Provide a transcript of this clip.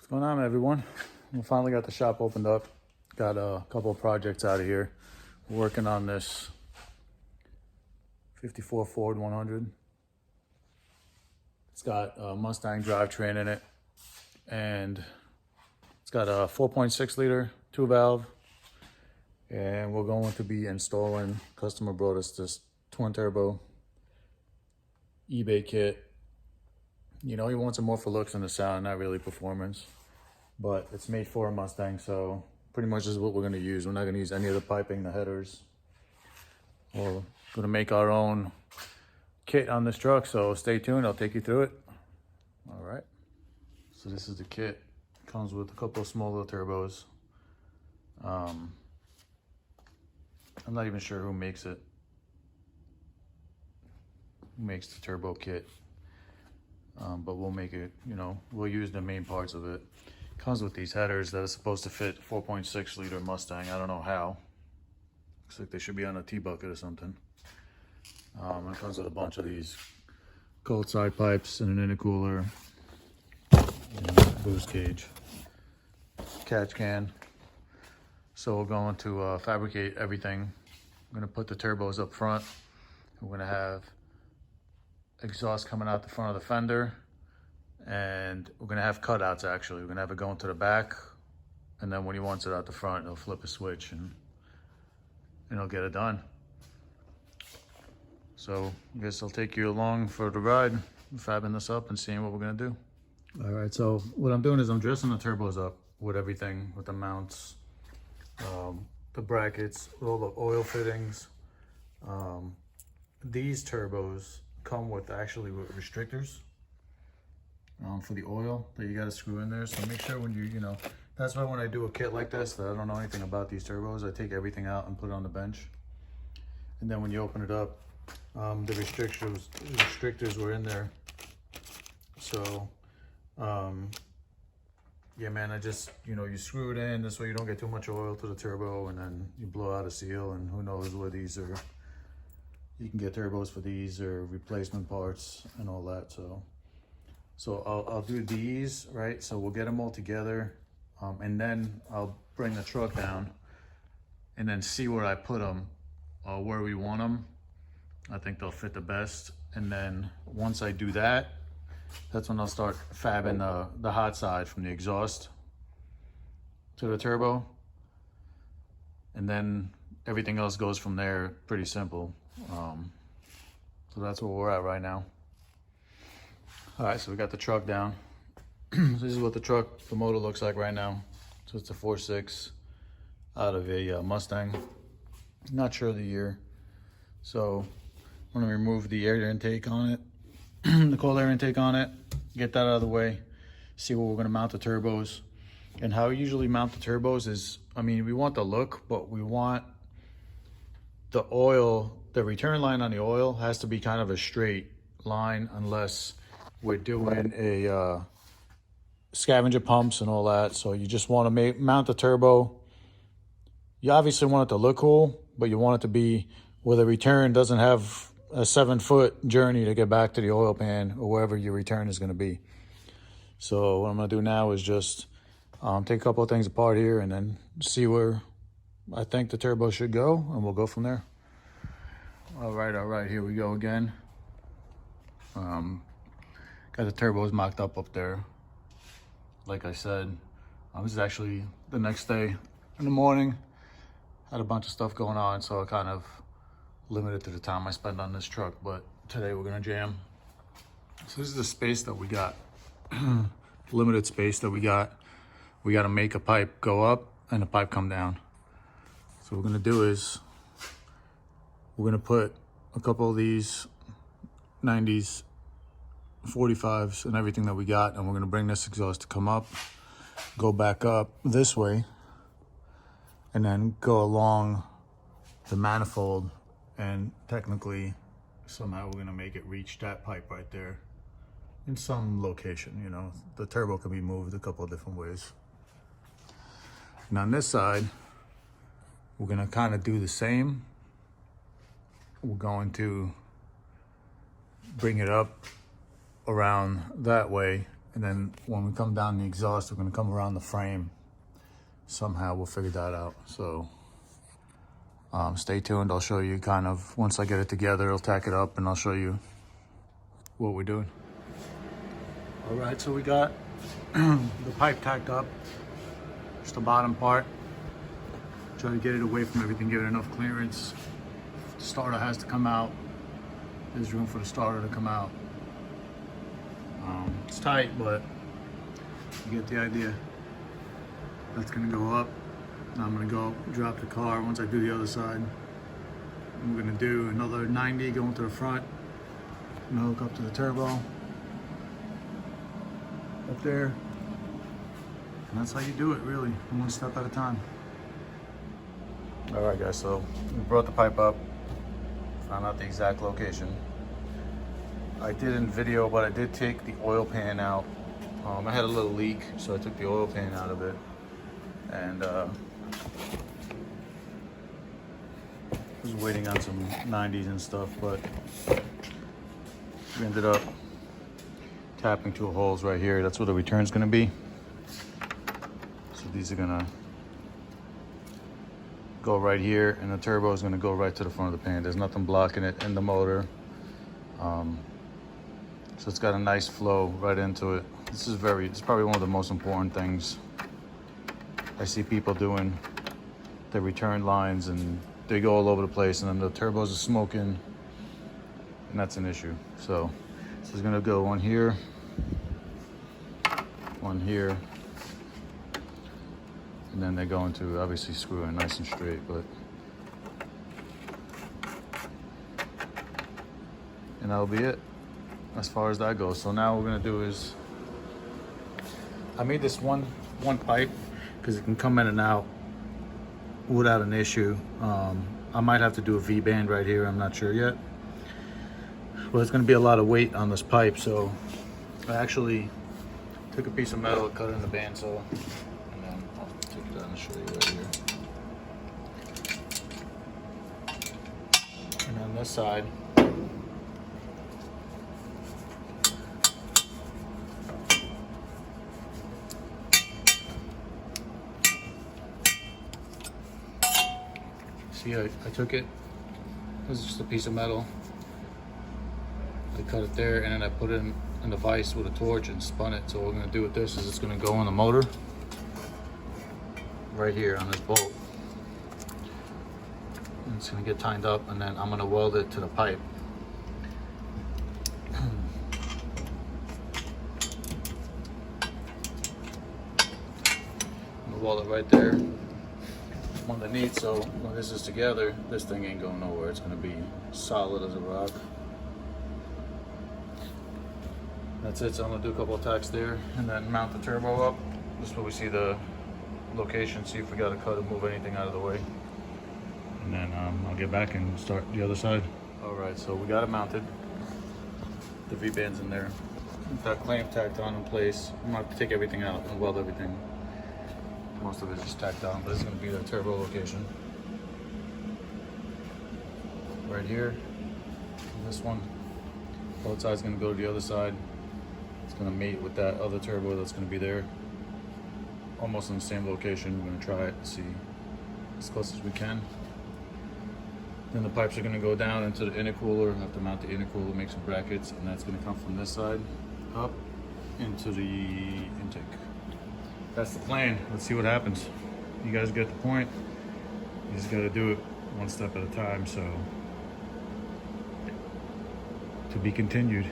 Going on, everyone? We finally got the shop opened up. Got a couple of projects out of here. We're working on this 54 Ford 100. It's got a Mustang drivetrain in it, and it's got a 4.6 liter 2-valve. And we're going to be installing. Customer brought us this twin turbo eBay kit. You know, he wants it more for looks and the sound, not really performance. But it's made for a Mustang, so pretty much is what we're gonna use. We're not gonna use any of the piping, the headers. We're gonna make our own kit on this truck, so stay tuned, I'll take you through it. All right, so this is the kit. Comes with a couple of small little turbos. I'm not even sure who makes it. Who makes the turbo kit? But we'll make it, you know, we'll use the main parts of it. Comes with these headers that are supposed to fit 4.6 liter Mustang. I don't know how. Looks like they should be on a T-bucket or something. It comes with a bunch of these cold side pipes and an intercooler, and boost cage, catch can. So we're going to fabricate everything. I'm gonna put the turbos up front. We're gonna have exhaust coming out the front of the fender, and we're gonna have cutouts. Actually, we're gonna have it going to the back, and then when he wants it out the front, he'll flip a switch and he'll get it done. So I guess I'll take you along for the ride, fabbing this up and seeing what we're gonna do. All right, so what I'm doing is I'm dressing the turbos up with everything, with the mounts, the brackets, all the oil fittings. These turbos come with restrictors for the oil that you got to screw in there. So make sure when you know, that's why when I do a kit like this that I don't know anything about these turbos, I take everything out and put it on the bench. And then when you open it up, the restrictors were in there. So yeah, man, I just, you know, you screw it in this way you don't get too much oil to the turbo, and then you blow out a seal, and who knows where these are. You can get turbos for these or replacement parts and all that. So I'll do these, right? So we'll get them all together, and then I'll bring the truck down and then see where I put them, where we want them. I think they'll fit the best. And then once I do that, that's when I'll start fabbing the hot side from the exhaust to the turbo. And then everything else goes from there, pretty simple. So that's where we're at right now. All right, so we got the truck down. This is what the motor looks like right now. So it's a 4.6 out of a Mustang. Not sure of the year. So I'm gonna remove the air intake on it, the cold air intake on it, get that out of the way, see where we're gonna mount the turbos. And how I usually mount the turbos is, I mean, we want the look, but we want the oil, the return line on the oil has to be kind of a straight line, unless we're doing a scavenger pumps and all that. So you just want to mount the turbo. You obviously want it to look cool, but you want it to be where the return doesn't have a 7-foot journey to get back to the oil pan or wherever your return is going to be. So what I'm going to do now is just take a couple of things apart here and then see where I think the turbo should go, and we'll go from there. All right, here we go again. Got the turbos mocked up there. Like I said, this is actually the next day in the morning. Had a bunch of stuff going on, so I kind of limited to the time I spend on this truck, but today we're gonna jam. So this is the space that we got, limited space that we got. We gotta make a pipe go up and a pipe come down. So what we're gonna do is we're gonna put a couple of these 90s, 45s and everything that we got, and we're gonna bring this exhaust to come up, go back up this way, and then go along the manifold, and technically somehow we're gonna make it reach that pipe right there in some location. You know, the turbo can be moved a couple of different ways. And on this side, we're gonna kind of do the same. We're going to bring it up around that way And then when we come down the exhaust, we're gonna come around the frame. Somehow we'll figure that out. So stay tuned. I'll show you kind of, once I get it together, I'll tack it up and I'll show you what we're doing. All right, so we got the pipe tacked up, just the bottom part. Try to get it away from everything, give it enough clearance. The starter has to come out. There's room for the starter to come out. It's tight, but you get the idea. That's gonna go up. Now I'm gonna go drop the car once I do the other side. I'm gonna do another 90 going to the front. I'm gonna hook up to the turbo. Up there. And that's how you do it, really, one step at a time. All right, guys, so we brought the pipe up, found out the exact location. I didn't video, but I did take the oil pan out. I had a little leak, so I took the oil pan out of it. And was waiting on some 90s and stuff, but we ended up tapping 2 holes right here. That's where the return's gonna be. So these are gonna go right here, and the turbo is gonna go right to the front of the pan. There's nothing blocking it in the motor. So it's got a nice flow right into it. It's probably one of the most important things I see people doing. The return lines, and they go all over the place, and then the turbos are smoking, and that's an issue. So this is gonna go one here, and then they're going to obviously screw in nice and straight, and that'll be it as far as that goes. So now what we're gonna do is, I made this one pipe because it can come in and out without an issue. I might have to do a V-band right here, I'm not sure yet. But it's gonna be a lot of weight on this pipe, so I actually took a piece of metal, cut it in the bandsaw, and then I'll take it down and show you right here. And on this side, see, I took it. This is just a piece of metal. I cut it there, and then I put it in the vise with a torch and spun it. So what we're gonna do with this is it's gonna go on the motor right here on this bolt. And it's gonna get tightened up, and then I'm gonna weld it to the pipe. I'm gonna weld it right there underneath, so when this is together, this thing ain't going nowhere. It's gonna be solid as a rock. That's it. So I'm gonna do a couple of tacks there, and then mount the turbo up. This is where we see the location, see if we gotta cut or move anything out of the way. And then I'll get back and start the other side. All right, so we got it mounted. The V-band's in there. That clamp tacked on in place. I'm gonna have to take everything out and weld everything. Most of it is just tacked on, but it's going to be the turbo location. Right here. And this one. Both sides going to go to the other side. It's going to mate with that other turbo that's going to be there. Almost in the same location. We're going to try it and see as close as we can. Then the pipes are going to go down into the intercooler. I have to mount the intercooler, make some brackets, and that's going to come from this side up into the intake. That's the plan. Let's see what happens. You guys get the point. You just got to do it one step at a time. So to be continued.